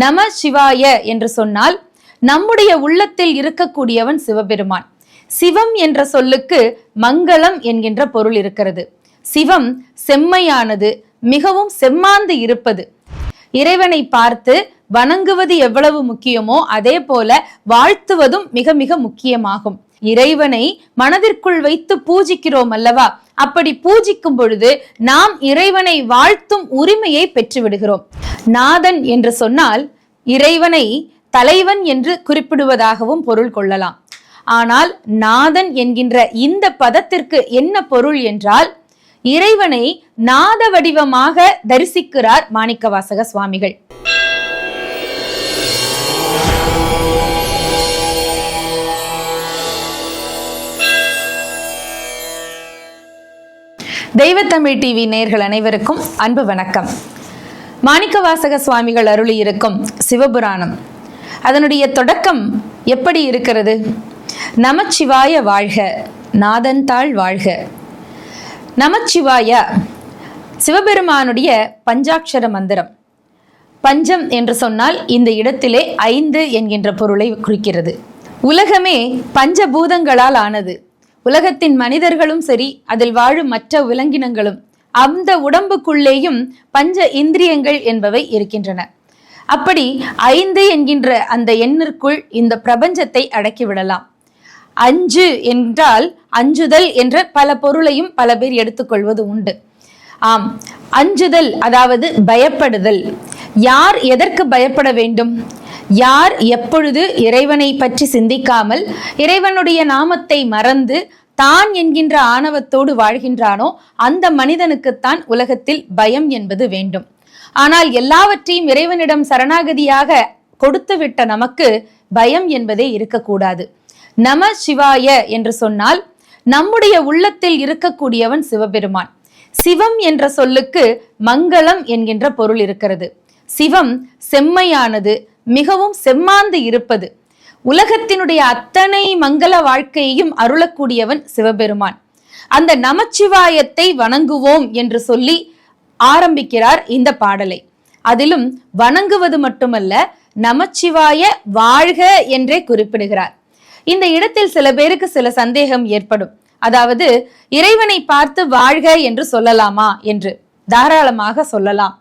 நம சிவாய என்று சொன்னால் நம்முடைய உள்ளத்தில் இருக்கக்கூடியவன் சிவபெருமான். சிவம் என்ற சொல்லுக்கு மங்களம் என்கின்ற பொருள் இருக்கிறது. சிவம் செம்மையானது, மிகவும் செம்மாந்து இருப்பது. இறைவனை பார்த்து வணங்குவது எவ்வளவு முக்கியமோ அதே போல வாழ்த்துவதும் மிக மிக முக்கியமாகும். இறைவனை மனதிற்குள் வைத்து பூஜிக்கிறோம் அல்லவா? அப்படி பூஜிக்கும் பொழுது நாம் இறைவனை வாழ்த்தும் உரிமையை பெற்று விடுகிறோம். நாதன் என்று சொன்னால் இறைவனை தலைவன் என்று குறிப்பிடுவதாகவும் பொருள் கொள்ளலாம். ஆனால் நாதன் என்கின்ற இந்த பதத்திற்கு என்ன பொருள் என்றால், இறைவனை நாத வடிவமாக தரிசிக்கிறார் மாணிக்கவாசக சுவாமிகள். தெய்வத்தமிழ் டிவி நேயர்கள் அனைவருக்கும் அன்பு வணக்கம். மாணிக்கவாசக சுவாமிகள் அருளி இருக்கும் சிவபுராணம், அதனுடைய தொடக்கம் எப்படி இருக்கிறது? நமச்சிவாய வாழ்க, நாதன் தாள் வாழ்க. நமச்சிவாய சிவபெருமானுடைய பஞ்சாட்சர மந்திரம். பஞ்சம் என்று சொன்னால் இந்த இடத்திலே 5 என்கின்ற பொருளை குறிக்கிறது. உலகமே பஞ்சபூதங்களால் ஆனது. உலகத்தின் மனிதர்களும் சரி, அதில் வாழும் மற்ற விலங்கினங்களும், அந்த உடம்புக்குள்ளேயும் பஞ்ச இந்திரியங்கள் என்பவை இருக்கின்றன. அப்படி 5 என்கின்ற அந்த எண்ணிற்குள் இந்த பிரபஞ்சத்தை அடக்கிவிடலாம். 5 என்றால் அஞ்சுதல் என்ற பல பொருளையும் பல பேர் எடுத்துக்கொள்வது உண்டு. ஆம், அஞ்சுதல் அதாவது பயப்படுதல். யார் எதற்கு பயப்பட வேண்டும்? யார் எப்பொழுது இறைவனை பற்றி சிந்திக்காமல் இறைவனுடைய நாமத்தை மறந்து தான் என்கின்ற ஆணவத்தோடு வாழ்கின்றானோ அந்த மனிதனுக்குத்தான் உலகத்தில் பயம் என்பது வேண்டும். ஆனால் எல்லாவற்றையும் இறைவனிடம் சரணாகதியாக கொடுத்து விட்ட நமக்கு பயம் என்பதே இருக்கக்கூடாது. நம சிவாய என்று சொன்னால் நம்முடைய உள்ளத்தில் இருக்கக்கூடியவன் சிவபெருமான். சிவம் என்ற சொல்லுக்கு மங்களம் என்கின்ற பொருள் இருக்கிறது. சிவம் செம்மையானது, மிகவும் செம்மாந்து இருப்பது. உலகத்தினுடைய அத்தனை மங்கள வாழ்க்கையையும் அருளக்கூடியவன் சிவபெருமான். அந்த நமச்சிவாயத்தை வணங்குவோம் என்று சொல்லி ஆரம்பிக்கிறார் இந்த பாடலை. அதிலும் வணங்குவது மட்டுமல்ல, நமச்சிவாய வாழ்க என்றே குறிப்பிடுகிறார். இந்த இடத்தில் சில பேருக்கு சில சந்தேகம் ஏற்படும். அதாவது, இறைவனை பார்த்து வாழ்க என்று சொல்லலாமா என்று. தாராளமாக சொல்லலாம்.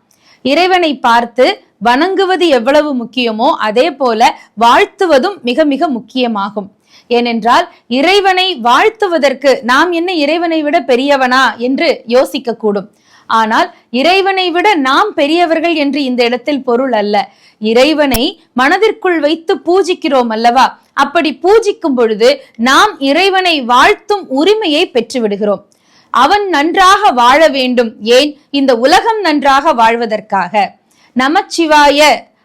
இறைவனை பார்த்து வணங்குவது எவ்வளவு முக்கியமோ அதே போல வாழ்த்துவதும் மிக மிக முக்கியமாகும். ஏனென்றால் இறைவனை வாழ்த்துவதற்கு நாம் என்ன இறைவனை விட பெரியவனா என்று யோசிக்க கூடும். ஆனால் இறைவனை விட நாம் பெரியவர்கள் என்று இந்த இடத்தில் பொருள் அல்ல. இறைவனை மனதிற்குள் வைத்து பூஜிக்கிறோம் அல்லவா? அப்படி பூஜிக்கும் பொழுது நாம் இறைவனை வாழ்த்தும் உரிமையை பெற்று விடுகிறோம். அவன் நன்றாக வாழ வேண்டும். ஏன்? இந்த உலகம் நன்றாக வாழ்வதற்காக. நமச்சிவாய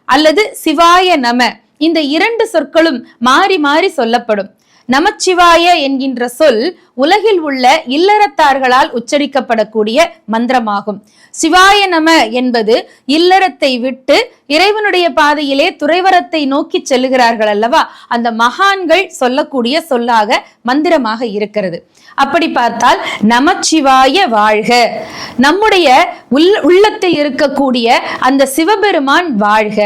அல்லது சிவாய நம, இந்த 2 சொற்களும் மாறி மாறி சொல்லப்படும். நமச்சிவாய என்கின்ற சொல் உலகில் உள்ள இல்லறத்தார்களால் உச்சரிக்கப்படக்கூடிய மந்திரமாகும். சிவாய நம என்பது இல்லறத்தை விட்டு இறைவனுடைய பாதையிலே துறைவரத்தை நோக்கி செல்லுகிறார்கள் அல்லவா, அந்த மகான்கள் சொல்லக்கூடிய சொல்லாக மந்திரமாக இருக்கிறது. அப்படி பார்த்தால் நமச்சிவாய வாழ்க, நம்முடைய உள்ளத்தில் இருக்கக்கூடிய அந்த சிவபெருமான் வாழ்க.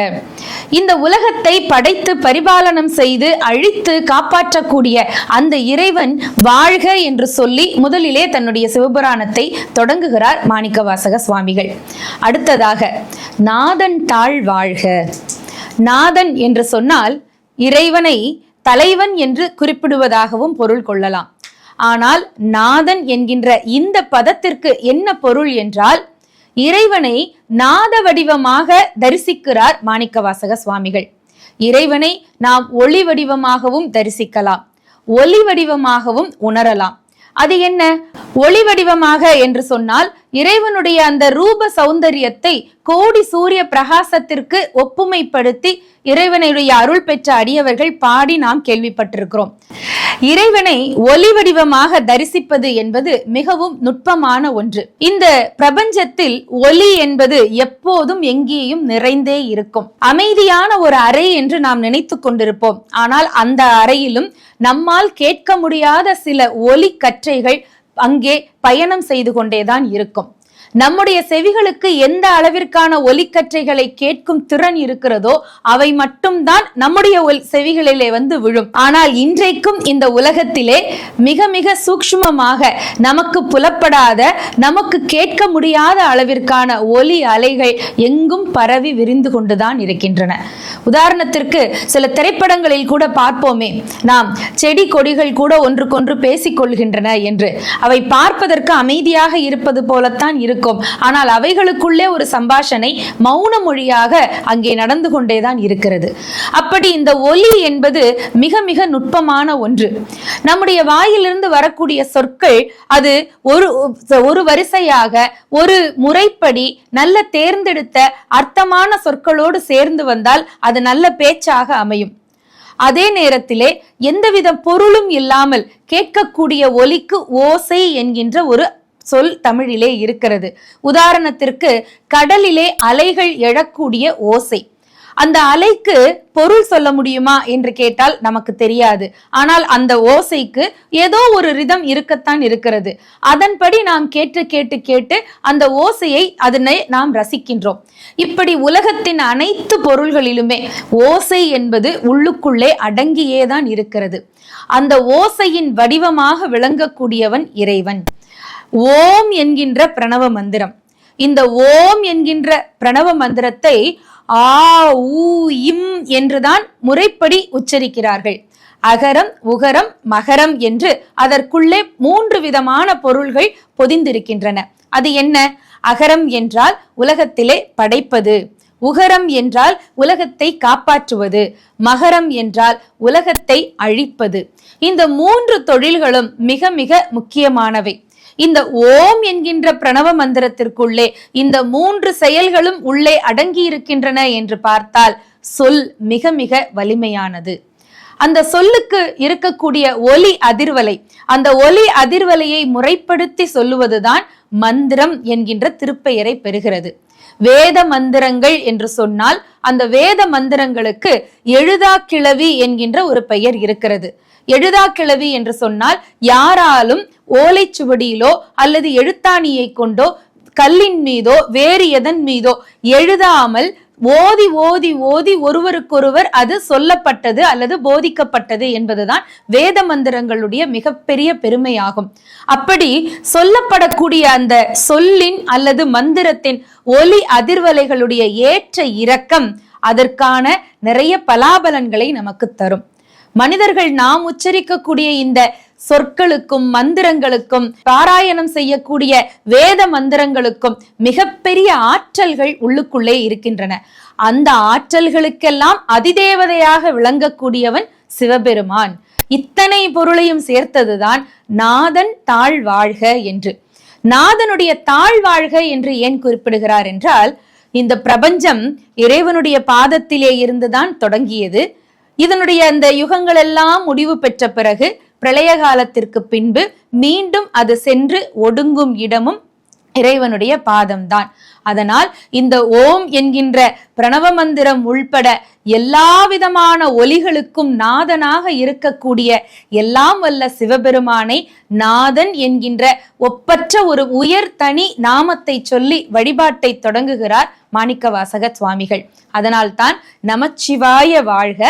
இந்த உலகத்தை படைத்து பரிபாலனம் செய்து அழித்து காப்பாற்றக்கூடிய அந்த இறைவன் வாழ்க என்று சொல்லி முதலிலே தன்னுடைய சிவபுராணத்தை தொடங்குகிறார் மாணிக்கவாசக சுவாமிகள். அடுத்ததாக நாதன் தாள் வாழ்க. நாதன் என்று சொன்னால் இறைவனை தலைவன் என்று குறிப்பிடுவதாகவும் பொருள் கொள்ளலாம். ஆனால் நாதன் என்கின்ற இந்த பதத்திற்கு என்ன பொருள் என்றால், இறைவனை நாத வடிவமாக தரிசிக்கிறார் மாணிக்கவாசக சுவாமிகள். இறைவனை நாம் ஒளி வடிவமாகவும் தரிசிக்கலாம், ஒலி வடிவமாகவும் உணரலாம். அது என்ன? ஒளி வடிவமாக என்று சொன்னால் இறைவனுடைய அந்த ரூப சௌந்தரியத்தை கோடி சூரிய பிரகாசத்திற்கு ஒப்புமைப்படுத்தி இறைவனுடைய அருள் பெற்ற அடியவர்கள் பாடி நாம் கேள்விப்பட்டிருக்கிறோம். இறைவனை ஒளி வடிவமாக தரிசிப்பது என்பது மிகவும் நுட்பமான ஒன்று. இந்த பிரபஞ்சத்தில் ஒளி என்பது எப்போதும் எங்கேயும் நிறைந்தே இருக்கும். அமைதியான ஒரு அறை என்று நாம் நினைத்து கொண்டிருப்போம். ஆனால் அந்த அறையிலும் நம்மால் கேட்க முடியாத சில ஒலி கற்றைகள் அங்கே பயணம் செய்து கொண்டேதான் இருக்கும். நம்முடைய செவிகளுக்கு எந்த அளவிற்கான ஒலிக்கற்றைகளை கேட்கும் திறன் இருக்கிறதோ அவை மட்டும்தான் நம்முடைய செவிகளிலே வந்து விழும். ஆனால் இன்றைக்கும் இந்த உலகத்திலே மிக மிக சூக்ஷ்மமாக நமக்கு புலப்படாத, நமக்கு கேட்க முடியாத அளவிற்கான ஒலி அலைகள் எங்கும் பரவி விரிந்து கொண்டுதான் இருக்கின்றன. உதாரணத்திற்கு சில திரைப்படங்களில் கூட பார்ப்போமே, நாம் செடி கொடிகள் கூட ஒன்றுக்கொன்று பேசிக் கொள்கின்றன என்று. அவை பார்ப்பதற்கு அமைதியாக இருப்பது போலத்தான் இருக்கும். ஆனால் அவைகளுக்குள்ளே ஒரு சம்பாஷணை மௌன மொழியாக அங்கே நடந்து கொண்டேதான் இருக்கிறது. அப்படி இந்த ஒலி என்பது மிக மிக நுட்பமான ஒன்று. நம்முடைய வாயிலிருந்து வரக்கூடிய சொற்கள் அது ஒரு வரிசையாக ஒரு முறைப்படி நல்ல தேர்ந்தெடுத்த அர்த்தமான சொற்களோடு சேர்ந்து வந்தால் அது நல்ல பேச்சாக அமையும். அதே நேரத்திலே எந்தவித பொருளும் இல்லாமல் கேட்கக்கூடிய ஒலிக்கு ஓசை என்கின்ற ஒரு சொல் தமிழிலே இருக்கிறது. உதாரணத்திற்கு கடலிலே அலைகள் எழக்கூடிய ஓசை. அந்த அலைக்கு பொருள் சொல்ல முடியுமா என்று கேட்டால் நமக்கு தெரியாது. ஆனால் அந்த ஓசைக்கு ஏதோ ஒரு ரிதம் இருக்கத்தான் இருக்கிறது. அதன்படி நாம் கேட்டு கேட்டு கேட்டு அந்த ஓசையை அதனை நாம் ரசிக்கின்றோம். இப்படி உலகத்தின் அனைத்து பொருள்களிலுமே ஓசை என்பது உள்ளுக்குள்ளே அடங்கியேதான் இருக்கிறது. அந்த ஓசையின் வடிவமாக விளங்கக்கூடியவன் இறைவன். ஓம் என்கின்ற பிரணவ மந்திரம். இந்த ஓம் என்கின்ற பிரணவ மந்திரத்தை ஆ ஊ இம் என்றுதான் முறைப்படி உச்சரிக்கிறார்கள். அகரம், உகரம், மகரம் என்று அதற்குள்ளே 3 விதமான பொருள்கள் பொதிந்திருக்கின்றன. அது என்ன? அகரம் என்றால் உலகத்திலே படைப்பது, உகரம் என்றால் உலகத்தை காப்பாற்றுவது, மகரம் என்றால் உலகத்தை அழிப்பது. இந்த 3 தொழில்களும் மிக மிக முக்கியமானவை. இந்த ஓம் என்கின்ற பிரணவ மந்திரத்திற்குள்ளே இந்த 3 செயல்களும் உள்ளே அடங்கி இருக்கின்றன என்று பார்த்தால் சொல் மிக மிக வலிமையானது. அந்த சொல்லுக்கு இருக்கக்கூடிய ஒலி அதிர்வலை, அந்த ஒலி அதிர்வலையை முறைப்படுத்தி சொல்லுவதுதான் மந்திரம் என்கின்ற திருப்பெயரை பெறுகிறது. வேத மந்திரங்கள் என்று சொன்னால் அந்த வேத மந்திரங்களுக்கு எழுதா கிளவி என்கின்ற ஒரு பெயர் இருக்கிறது. எழுதா கிளவி என்று சொன்னால் யாராலும் ஓலைச்சுவடியிலோ அல்லது எழுத்தாணியை கொண்டோ கல்லின் மீதோ வேறு எதன் மீதோ எழுதாமல் ஓதி ஓதி ஓதி ஒருவருக்கொருவர் அது சொல்லப்பட்டது அல்லது போதிக்கப்பட்டது என்பதுதான் வேத மந்திரங்களுடைய மிகப்பெரிய பெருமையாகும். அப்படி சொல்லப்படக்கூடிய அந்த சொல்லின் அல்லது மந்திரத்தின் ஒலி அதிர்வலைகளுடைய ஏற்ற இறக்கம் அதற்கான நிறைய பலாபலன்களை நமக்கு தரும். மனிதர்கள் நாம் உச்சரிக்கக்கூடிய இந்த சொற்களுக்கும் மந்திரங்களுக்கும் பாராயணம் செய்யக்கூடிய வேத மந்திரங்களுக்கும் மிகப்பெரிய ஆற்றல்கள் உள்ளுக்குள்ளே இருக்கின்றன. அந்த ஆற்றல்களுக்கெல்லாம் அதிதேவதையாக விளங்கக்கூடியவன் சிவபெருமான். இத்தனை பொருளையும் சேர்த்ததுதான் நாதன் தாழ்வாழ்க என்று. நாதனுடைய தாழ்வாழ்க என்று ஏன் குறிப்பிடுகிறார் என்றால், இந்த பிரபஞ்சம் இறைவனுடைய பாதத்திலே இருந்துதான் தொடங்கியது. இதனுடைய அந்த யுகங்கள் எல்லாம் முடிவு பெற்ற பிறகு பிரளய காலத்திற்கு பின்பு மீண்டும் அது சென்று ஒடுங்கும் இடமும் இறைவனுடைய பாதம்தான். அதனால் இந்த ஓம் என்கின்ற பிரணவ மந்திரம் உள்பட எல்லா விதமான ஒலிகளுக்கும் நாதனாக இருக்கக்கூடிய எல்லாம் வல்ல சிவபெருமானை நாதன் என்கின்ற ஒப்பற்ற ஒரு உயர் தனி நாமத்தை சொல்லி வழிபாட்டை தொடங்குகிறார் மாணிக்கவாசக சுவாமிகள். அதனால்தான் நமச்சிவாய வாழ்க,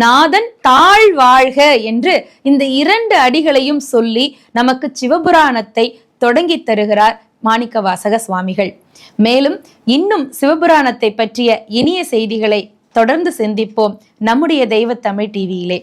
நாதன் தாழ் வாழ்க என்று இந்த 2 அடிகளையும் சொல்லி நமக்கு சிவபுராணத்தை தொடங்கி தருகிறார் மாணிக்கவாசக சுவாமிகள். மேலும் இன்னும் சிவபுராணத்தை பற்றிய இனிய செய்திகளை தொடர்ந்து சிந்திப்போம் நம்முடைய தெய்வ தமிழ் டிவியிலே.